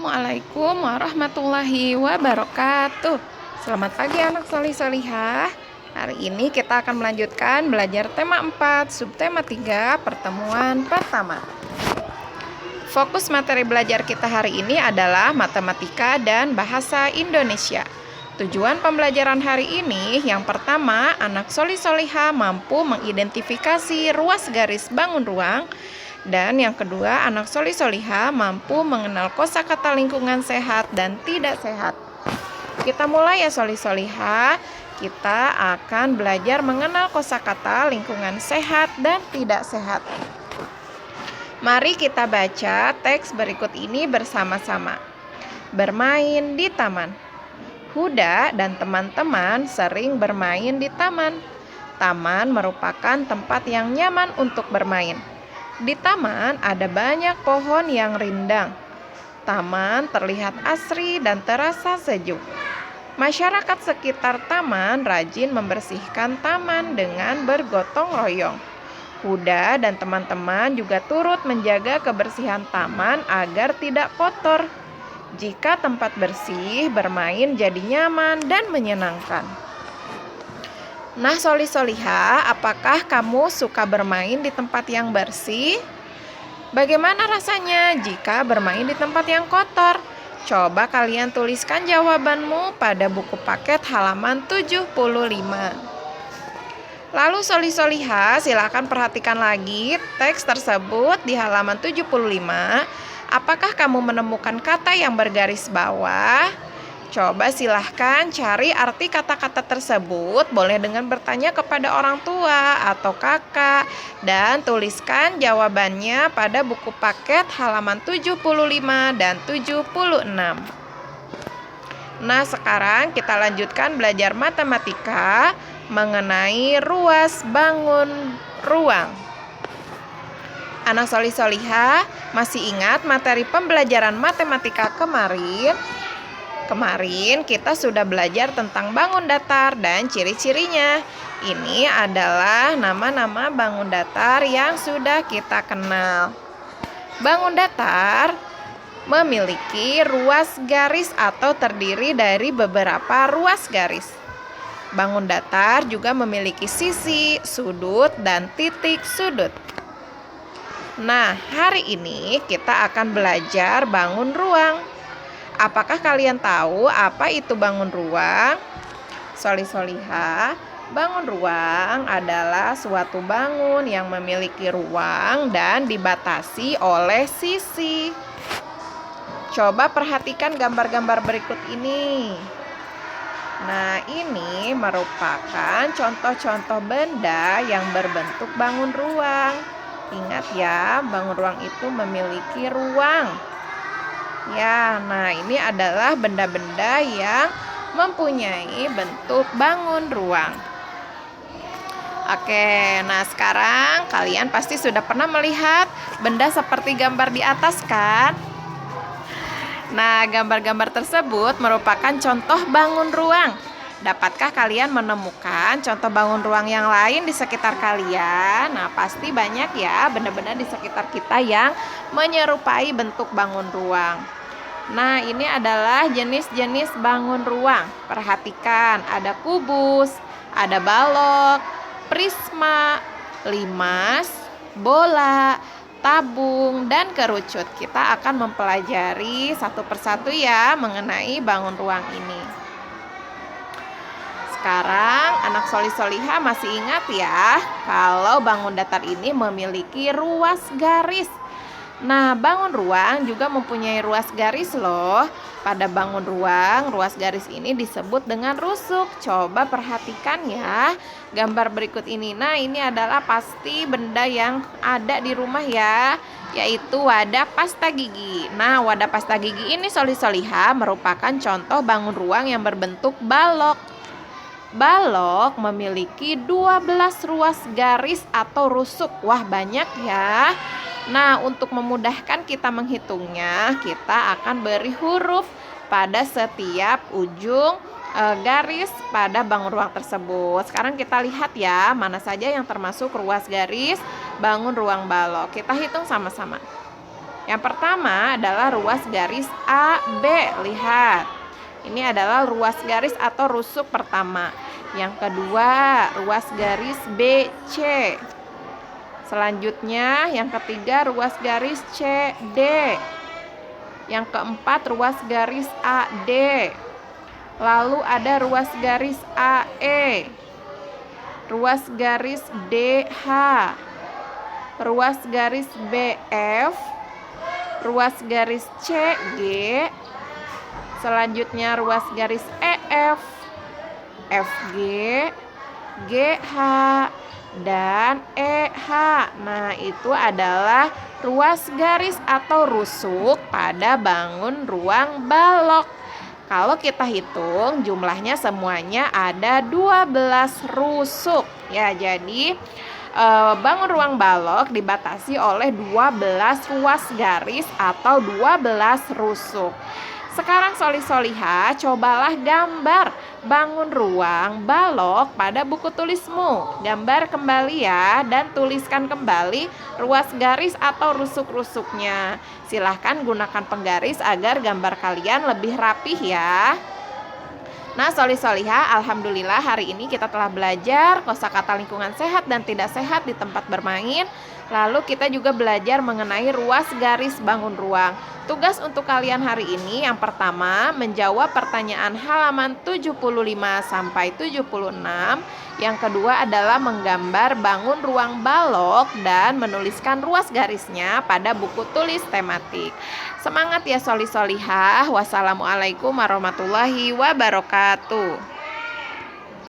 Assalamualaikum warahmatullahi wabarakatuh. Selamat pagi anak solih solihah. Hari ini kita akan melanjutkan belajar tema 4, subtema 3, pertemuan pertama. Fokus materi belajar kita hari ini adalah matematika dan bahasa Indonesia. Tujuan pembelajaran hari ini, yang pertama, anak solih solihah mampu mengidentifikasi ruas garis bangun ruang. Dan yang kedua, anak solih solihah mampu mengenal kosakata lingkungan sehat dan tidak sehat. Kita mulai ya solih solihah. Kita akan belajar mengenal kosakata lingkungan sehat dan tidak sehat. Mari kita baca teks berikut ini bersama-sama. Bermain di taman. Huda dan teman-teman sering bermain di taman. Taman merupakan tempat yang nyaman untuk bermain. Di taman ada banyak pohon yang rindang. Taman terlihat asri dan terasa sejuk. Masyarakat sekitar taman rajin membersihkan taman dengan bergotong royong. Huda dan teman-teman juga turut menjaga kebersihan taman agar tidak kotor. Jika tempat bersih, bermain jadi nyaman dan menyenangkan. Nah, solih solihah, apakah kamu suka bermain di tempat yang bersih? Bagaimana rasanya jika bermain di tempat yang kotor? Coba kalian tuliskan jawabanmu pada buku paket halaman 75. Lalu solih solihah, silakan perhatikan lagi teks tersebut di halaman 75. Apakah kamu menemukan kata yang bergaris bawah? Coba silahkan cari arti kata-kata tersebut, boleh dengan bertanya kepada orang tua atau kakak, dan tuliskan jawabannya pada buku paket halaman 75 dan 76. Nah, sekarang kita lanjutkan belajar matematika mengenai ruas bangun ruang. Anak solih solihah, masih ingat materi pembelajaran matematika kemarin? Kemarin kita sudah belajar tentang bangun datar dan ciri-cirinya. Ini adalah nama-nama bangun datar yang sudah kita kenal. Bangun datar memiliki ruas garis atau terdiri dari beberapa ruas garis. Bangun datar juga memiliki sisi, sudut, dan titik sudut. Nah, hari ini kita akan belajar bangun ruang. Apakah kalian tahu apa itu bangun ruang? Solih solihah, bangun ruang adalah suatu bangun yang memiliki ruang dan dibatasi oleh sisi. Coba perhatikan gambar-gambar berikut ini. Nah, ini merupakan contoh-contoh benda yang berbentuk bangun ruang. Ingat ya, bangun ruang itu memiliki ruang. Ya, nah ini adalah benda-benda yang mempunyai bentuk bangun ruang. Oke, nah sekarang kalian pasti sudah pernah melihat benda seperti gambar di atas kan? Nah, gambar-gambar tersebut merupakan contoh bangun ruang. Dapatkah kalian menemukan contoh bangun ruang yang lain di sekitar kalian? Nah, pasti banyak ya benda-benda di sekitar kita yang menyerupai bentuk bangun ruang. Nah, ini adalah jenis-jenis bangun ruang. Perhatikan, ada kubus, ada balok, prisma, limas, bola, tabung, dan kerucut. Kita akan mempelajari satu persatu ya mengenai bangun ruang ini. Sekarang anak solih solihah masih ingat ya kalau bangun datar ini memiliki ruas garis. Nah, bangun ruang juga mempunyai ruas garis loh. Pada bangun ruang, ruas garis ini disebut dengan rusuk. Coba perhatikan ya gambar berikut ini. Nah, ini adalah pasti benda yang ada di rumah ya, yaitu wadah pasta gigi. Nah, wadah pasta gigi ini solih solihah merupakan contoh bangun ruang yang berbentuk balok. Balok memiliki 12 ruas garis atau rusuk. Wah, banyak ya. Nah, untuk memudahkan kita menghitungnya, kita akan beri huruf pada setiap ujung garis pada bangun ruang tersebut. Sekarang kita lihat ya, mana saja yang termasuk ruas garis bangun ruang balok. Kita hitung sama-sama. Yang pertama adalah ruas garis AB. Lihat, ini adalah ruas garis atau rusuk pertama. Yang kedua, ruas garis BC. Selanjutnya, yang ketiga, ruas garis CD. Yang keempat, ruas garis AD. Lalu ada ruas garis AE, ruas garis DH, ruas garis BF, ruas garis CG, selanjutnya ruas garis EF, FG, GH, dan EH. Nah, itu adalah ruas garis atau rusuk pada bangun ruang balok. Kalau kita hitung jumlahnya semuanya ada 12 rusuk. Ya, jadi bangun ruang balok dibatasi oleh 12 ruas garis atau 12 rusuk. Sekarang Soli-Solihah, cobalah gambar bangun ruang balok pada buku tulismu. Gambar kembali ya, dan tuliskan kembali ruas garis atau rusuk-rusuknya. Silahkan gunakan penggaris agar gambar kalian lebih rapih ya. Nah, Soli-Solihah, alhamdulillah hari ini kita telah belajar kosakata lingkungan sehat dan tidak sehat di tempat bermain. Lalu kita juga belajar mengenai ruas garis bangun ruang. Tugas untuk kalian hari ini yang pertama menjawab pertanyaan halaman 75 sampai 76. Yang kedua adalah menggambar bangun ruang balok dan menuliskan ruas garisnya pada buku tulis tematik. Semangat ya Soli-Solihah. Wassalamualaikum warahmatullahi wabarakatuh.